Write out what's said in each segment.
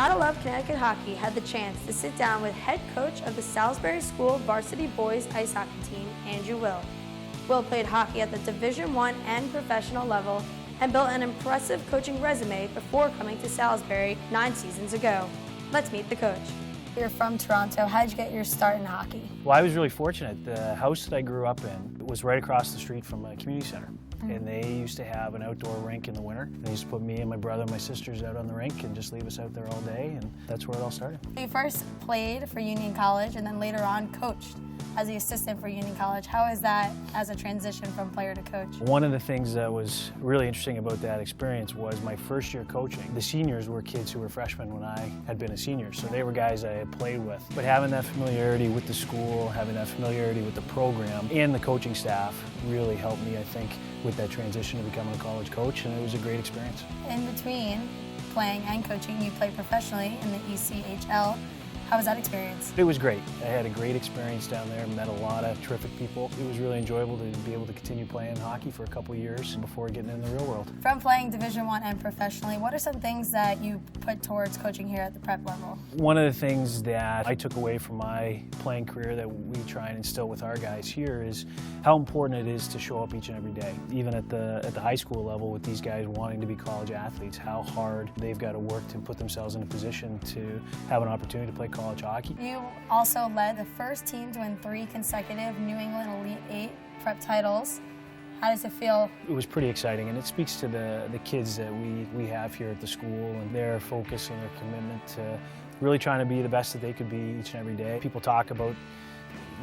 Gotta Love Connecticut Hockey had the chance to sit down with head coach of the Salisbury School varsity boys ice hockey team, Andrew Will. Will played hockey at the Division I and professional level and built an impressive coaching resume before coming to Salisbury 9 seasons ago. Let's meet the coach. You're from Toronto. How did you get your start in hockey? Well, I was really fortunate. The house that I grew up in was right across the street from a community center. And they used to have an outdoor rink in the winter. They used to put me and my brother and my sisters out on the rink and just leave us out there all day, and that's where it all started. You first played for Union College and then later on coached as the assistant for Union College. How is that as a transition from player to coach? One of the things that was really interesting about that experience was my first year coaching. The seniors were kids who were freshmen when I had been a senior, so they were guys I had played with. But having that familiarity with the school, having that familiarity with the program and the coaching staff really helped me, I think, with that transition to becoming a college coach, and it was a great experience. In between playing and coaching, you played professionally in the ECHL. How was that experience? It was great. I had a great experience down there, met a lot of terrific people. It was really enjoyable to be able to continue playing hockey for a couple of years before getting in the real world. From playing Division I and professionally, what are some things that you put towards coaching here at the prep level? One of the things that I took away from my playing career that we try and instill with our guys here is how important it is to show up each and every day. Even at the high school level with these guys wanting to be college athletes, how hard they've got to work to put themselves in a position to have an opportunity to play college hockey. You also led the first team to win 3 consecutive New England Elite 8 prep titles. How does it feel? It was pretty exciting, and it speaks to the kids that we have here at the school and their focus and their commitment to really trying to be the best that they could be each and every day. People talk about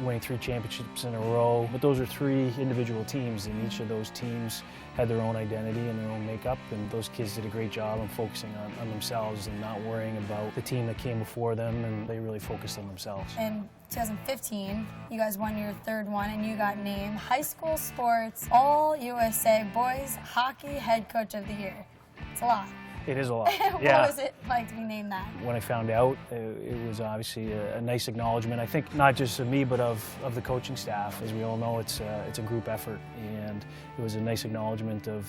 winning 3 championships in a row, but those are 3 individual teams, and each of those teams had their own identity and their own makeup, and those kids did a great job of focusing on themselves and not worrying about the team that came before them, and they really focused on themselves. In 2015, you guys won your 3rd one and you got named High School Sports All-USA Boys Hockey Head Coach of the Year. It's a lot. It is a lot. What was it like to be named that? When I found out, it was obviously a nice acknowledgement. I think not just of me, but of the coaching staff. As we all know, it's a group effort, and it was a nice acknowledgement of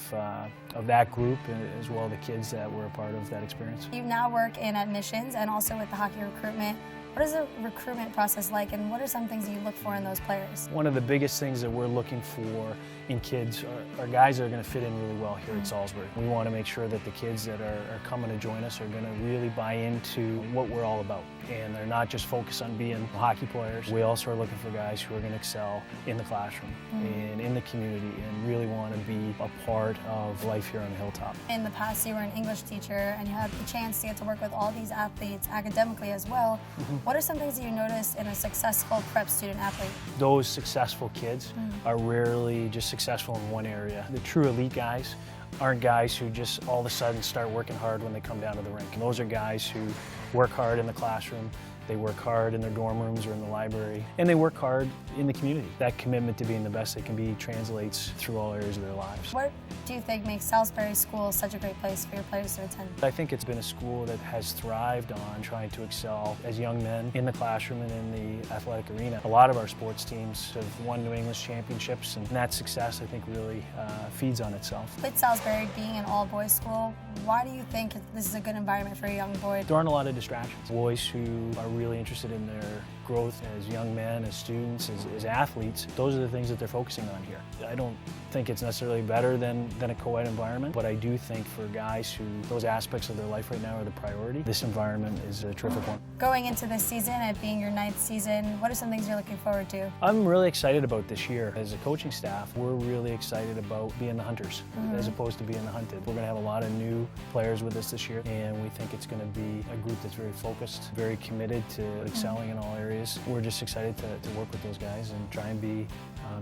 that group, as well as the kids that were a part of that experience. You now work in admissions and also with the hockey recruitment. What is the recruitment process like, and what are some things that you look for in those players? One of the biggest things that we're looking for in kids are guys that are going to fit in really well here at Salisbury. We want to make sure that the kids that are coming to join us are going to really buy into what we're all about, and they're not just focused on being hockey players. We also are looking for guys who are going to excel in the classroom and in the community and really want to be a part of life here on the Hilltop. In the past, you were an English teacher and you had the chance to get to work with all these athletes academically as well. What are some things that you notice in a successful prep student athlete? Those successful kids are rarely just successful in one area. The true elite guys aren't guys who just all of a sudden start working hard when they come down to the rink. And those are guys who work hard in the classroom, they work hard in their dorm rooms or in the library, and they work hard in the community. That commitment to being the best they can be translates through all areas of their lives. What do you think makes Salisbury School such a great place for your players to attend? I think it's been a school that has thrived on trying to excel as young men in the classroom and in the athletic arena. A lot of our sports teams have won New English championships, and that success, I think, really feeds on itself. With Salisbury being an all-boys school, why do you think this is a good environment for a young boy? There aren't a lot of distractions. Boys who are really interested in their growth as young men, as students, as athletes, those are the things that they're focusing on here. I don't think it's necessarily better than a co-ed environment, but I do think for guys who those aspects of their life right now are the priority, this environment is a terrific one. Going into this season, it being your 9th season, what are some things you're looking forward to? I'm really excited about this year. As a coaching staff, we're really excited about being the hunters as opposed to being the hunted. We're going to have a lot of new players with us this year, and we think it's going to be a group that's very focused, very committed to excelling in all areas. We're just excited to work with those guys and try and be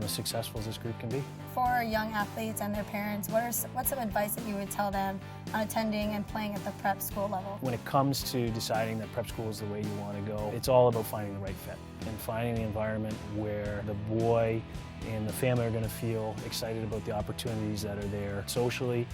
as successful as this group can be. For young athletes and their parents, what's some advice that you would tell them on attending and playing at the prep school level? When it comes to deciding that prep school is the way you want to go, it's all about finding the right fit and finding the environment where the boy and the family are going to feel excited about the opportunities that are there socially,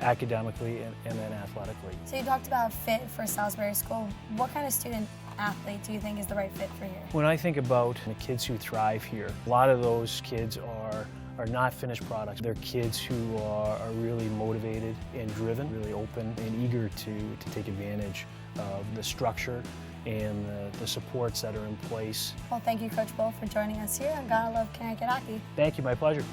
academically, and then athletically. So you talked about fit for Salisbury School. What kind of student athlete do you think is the right fit for you? When I think about the kids who thrive here, a lot of those kids are are not finished products. They're kids who are really motivated and driven, really open and eager to take advantage of the structure and the supports that are in place. Well, thank you, Coach Bull, for joining us here on Gotta Love Connecticut Hockey. Thank you, my pleasure.